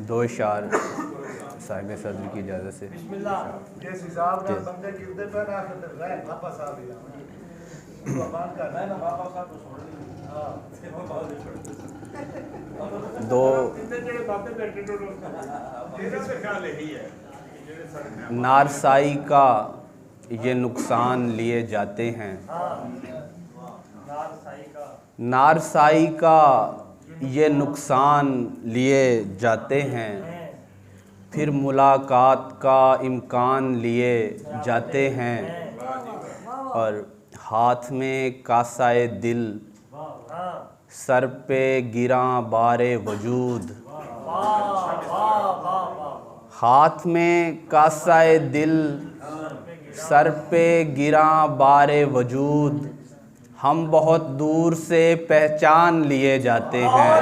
दो इशार साहिब सदर की इजाज़त से। दो नारसाई का ये नुकसान लिए जाते हैं, नारसाई का ये नुकसान लिए जाते हैं, फिर मुलाकात का इम्कान लिए जाते हैं, और हाथ में कासाए दिल सर पे गिरा बारे वजूद, हाथ में कासाए दिल सर पे गिरा बारे वजूद, हम बहुत दूर से पहचान लिए जाते हैं,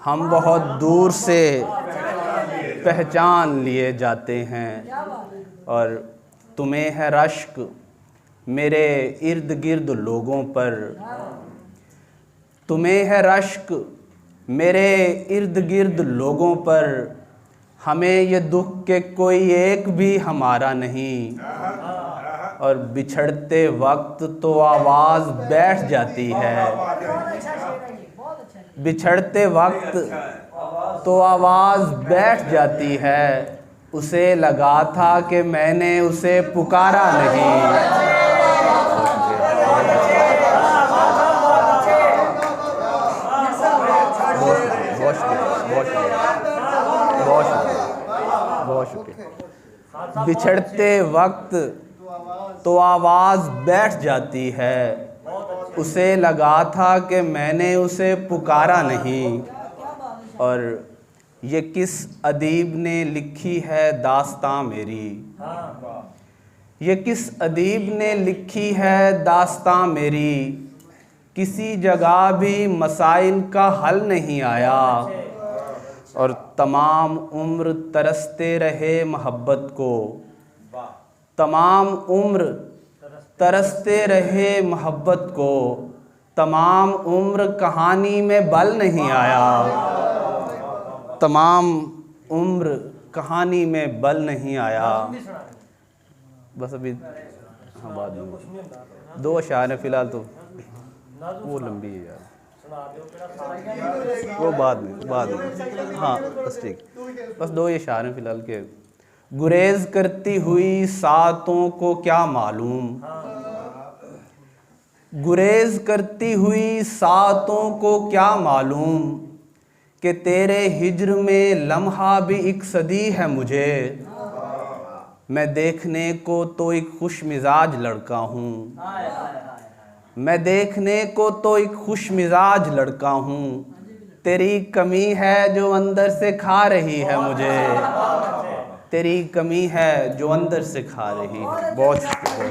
हम बहुत दूर से पहचान लिए जाते हैं, और तुम्हें है रश्क मेरे इर्द गिर्द लोगों पर, तुम्हें है रश्क मेरे इर्द गिर्द लोगों पर, हमें ये दुख के कोई एक भी हमारा नहीं, और बिछड़ते वक्त तो आवाज़ बैठ जाती है, बिछड़ते वक्त तो आवाज़ बैठ जाती है, उसे लगा था कि मैंने उसे पुकारा नहीं। बहुत शुक्रिया। बिछड़ते वक्त तो आवाज़ बैठ जाती है, उसे लगा था कि मैंने उसे पुकारा नहीं, और ये किस अदीब ने लिखी है दास्तां मेरी, ये किस अदीब ने लिखी है दास्तां मेरी, किसी जगह भी मसाइल का हल नहीं आया, और तमाम उम्र तरसते रहे मोहब्बत को, तमाम उम्र तरसते रहे मोहब्बत को, तमाम उम्र कहानी में बल नहीं आया, तमाम उम्र कहानी में बल नहीं आया। बस अभी हाँ बाद में दो अशार हैं फ़िलहाल, तो वो लंबी है यार, वो बाद में हाँ बस ठीक, बस दो ये अशार हैं फ़िलहाल के। गुरेज करती हुई सातों को क्या मालूम, गुरेज करती हुई सातों को क्या मालूम, कि तेरे हिज्र में लम्हा भी एक सदी है मुझे, मैं देखने को तो एक खुश मिजाज लड़का हूँ, मैं देखने को तो एक खुश मिजाज लड़का हूँ, तेरी कमी है जो अंदर से खा रही है मुझे, तेरी कमी है जो अंदर से खा रही है। बहुत शुक्रिया।